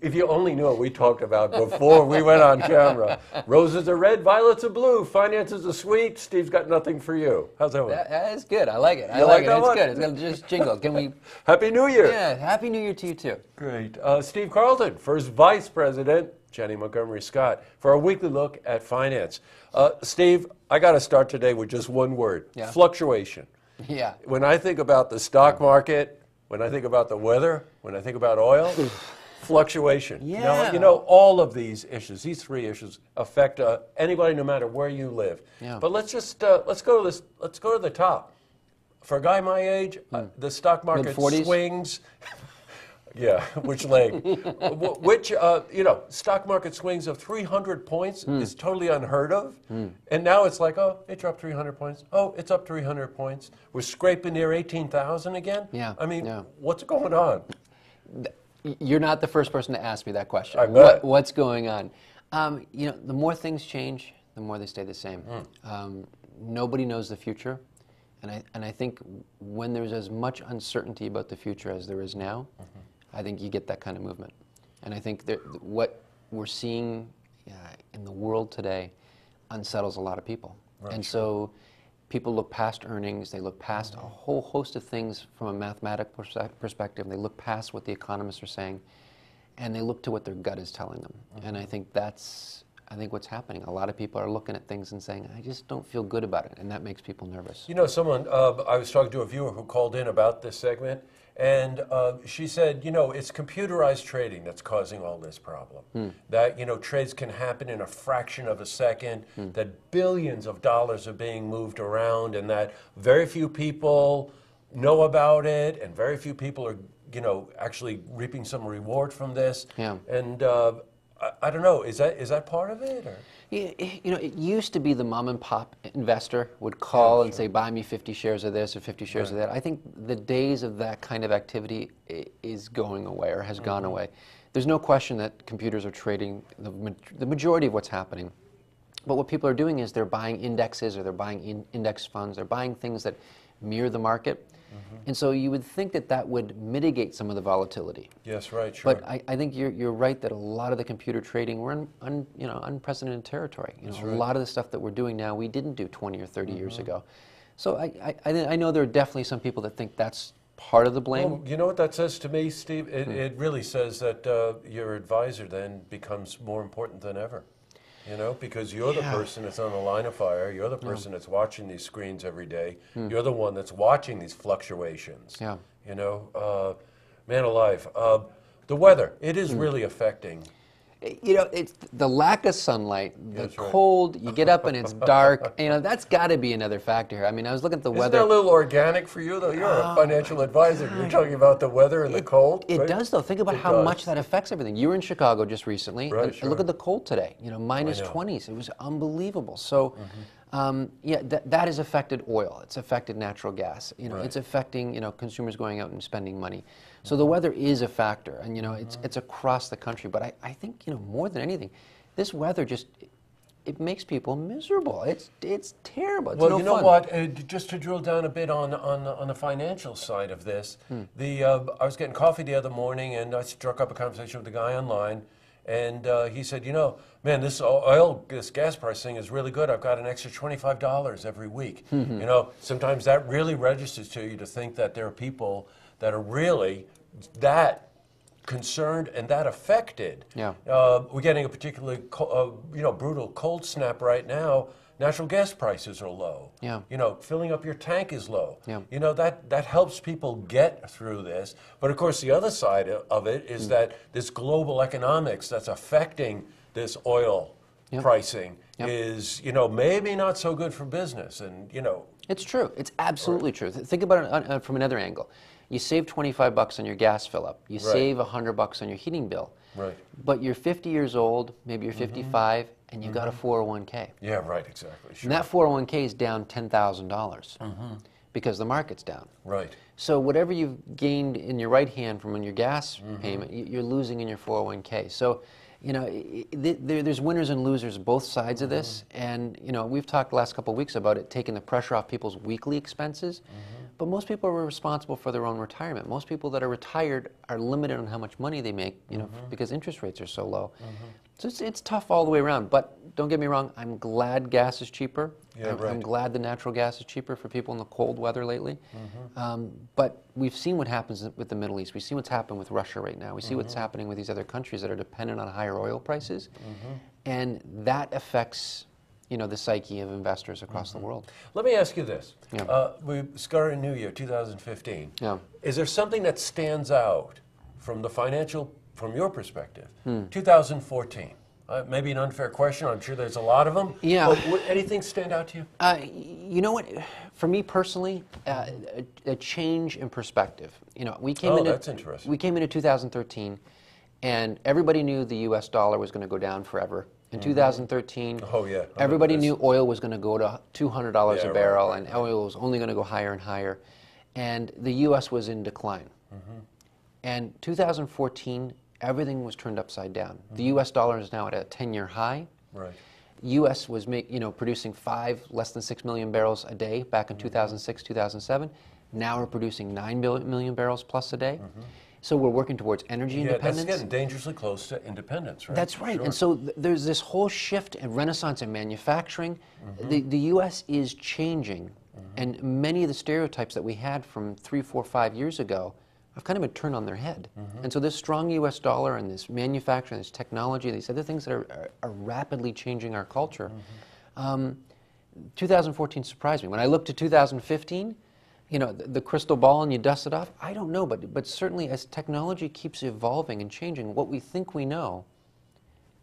If you only knew what we talked about before we went on camera. Roses are red, violets are blue, finances are sweet. Steve's got nothing for you. How's that one? That is good. I like it. You like that It's one? good. It's going to just jingle. Can we? Happy New Year. Yeah, Happy New Year to you too. Great. Steve Carlton, first Vice President, Jenny Montgomery Scott, for a weekly look at finance. Steve, I got to start today with just one word, fluctuation. Yeah. When I think about the stock market, when I think about the weather, when I think about oil, fluctuation. Yeah. Now, you know, all of these issues, these three issues, affect anybody, no matter where you live. Yeah. But let's just let's go to the top. For a guy my age, the stock market Mid-40s? swings. Yeah, which leg? Which, stock market swings of 300 points is totally unheard of. And now it's like, oh, it dropped 300 points. Oh, it's up 300 points. We're scraping near 18,000 again. Yeah. I mean, what's going on? You're not the first person to ask me that question. I bet. What's going on? The more things change, the more they stay the same. Nobody knows the future. And I think when there's as much uncertainty about the future as there is now, I think you get that kind of movement. And I think what we're seeing in the world today unsettles a lot of people. Right, and so people look past earnings, they look past a whole host of things from a mathematical perspective, they look past what the economists are saying, and they look to what their gut is telling them. And I think that's what's happening. A lot of people are looking at things and saying, I just don't feel good about it, and that makes people nervous. You know, I was talking to a viewer who called in about this segment, and she said, it's computerized trading that's causing all this problem. That, trades can happen in a fraction of a second, that billions of dollars are being moved around, and that very few people know about it, and very few people are, actually reaping some reward from this. Yeah. And I don't know, is that part of it? Or? It used to be the mom and pop investor would call and say, buy me 50 shares of this or 50 shares of that. I think the days of that kind of activity is going away or has gone away. There's no question that computers are trading the majority of what's happening. But what people are doing is they're buying indexes or they're buying index funds. They're buying things that mirror the market. And so you would think that would mitigate some of the volatility. Yes, right, sure. But I think you're right that a lot of the computer trading, we're in unprecedented territory. A lot of the stuff that we're doing now, we didn't do 20 or 30 years ago. So I know there are definitely some people that think that's part of the blame. Well, you know what that says to me, Steve? It really says that your advisor then becomes more important than ever. Because you're the person that's on the line of fire. You're the person that's watching these screens every day. You're the one that's watching these fluctuations. Yeah. Man alive. The weather, it is really affecting. It's the lack of sunlight, the cold, you get up and it's dark. That's got to be another factor here. I mean, I was looking at the weather. Isn't that a little organic for you, though? You're a financial advisor. You're talking about the weather and the cold. It does, though. Think about how much that affects everything. You were in Chicago just recently. Right, and look at the cold today. Minus 20s. It was unbelievable. So, that has affected oil. It's affected natural gas. It's affecting consumers going out and spending money. So the weather is a factor, and it's across the country. But I think more than anything, this weather it makes people miserable. It's terrible. It's well, no you know fun. what? Just to drill down a bit on the financial side of this, I was getting coffee the other morning, and I struck up a conversation with the guy online, and he said, man, this gas price thing is really good. I've got an extra $25 every week. Sometimes that really registers to you to think that there are people that are really that concerned and that affected. Yeah. We're getting a particularly brutal cold snap right now. Natural gas prices are low. Yeah. Filling up your tank is low. Yeah. That helps people get through this. But of course, the other side of it is that this global economics that's affecting this oil pricing is maybe not so good for business. And It's true. It's absolutely true. Think about it from another angle. You save $25 on your gas fill up. You save $100 on your heating bill. Right. But you're 50 years old, maybe you're 55, and you've got a 401k. Yeah, right, exactly. Sure. And that 401k is down $10,000 because the market's down. Right. So whatever you've gained in your right hand from your gas payment, you're losing in your 401k. So, there's winners and losers both sides of this. And, we've talked the last couple of weeks about it taking the pressure off people's weekly expenses. But most people are responsible for their own retirement. Most people that are retired are limited on how much money they make, because interest rates are so low. So it's tough all the way around. But don't get me wrong, I'm glad gas is cheaper. Yeah, right. I'm glad the natural gas is cheaper for people in the cold weather lately. But we've seen what happens with the Middle East. We see what's happened with Russia right now. We see what's happening with these other countries that are dependent on higher oil prices. And that affects the psyche of investors across the world. Let me ask you this. Yeah. We started a new year, 2015. Yeah. Is there something that stands out from your perspective, 2014? Maybe an unfair question. I'm sure there's a lot of them. Yeah. But would anything stand out to you? You know what? For me personally, a change in perspective. We came into that's interesting. We came into 2013, and everybody knew the U.S. dollar was going to go down forever. In 2013, everybody knew oil was going to go to $200 a barrel, and oil was only going to go higher and higher, and the U.S. was in decline. And 2014, everything was turned upside down. The U.S. dollar is now at a 10-year high. Right. U.S. was producing less than 6 million barrels a day back in 2006, 2007. Now we're producing 9 million barrels plus a day. So we're working towards energy independence. That's getting dangerously close to independence, right? That's right. Sure. And so there's this whole shift and renaissance in manufacturing. The U.S. is changing, and many of the stereotypes that we had from 3, 4, 5 years ago have kind of been turned on their head. And so this strong U.S. dollar and this manufacturing, this technology, these other things that are rapidly changing our culture. 2014 surprised me. When I looked to 2015, the crystal ball and you dust it off, I don't know, but certainly as technology keeps evolving and changing, what we think we know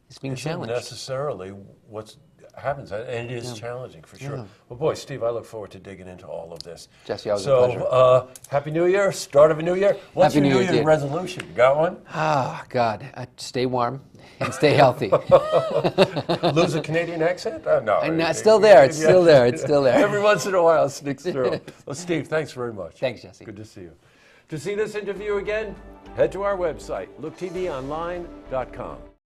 is being challenged. Isn't necessarily what happens, and it is challenging for sure. Yeah. Well, boy, Steve, I look forward to digging into all of this. Jesse, always a pleasure. So, Happy New Year, start of a new year. What's Happy your New New Year, Year's Dave. resolution? You got one? God, stay warm and stay healthy. Lose a Canadian accent? No. It's still there. It's still there. It's still there. Every once in a while it sneaks through. Well, Steve, thanks very much. Thanks, Jesse. Good to see you. To see this interview again, head to our website, looktvonline.com.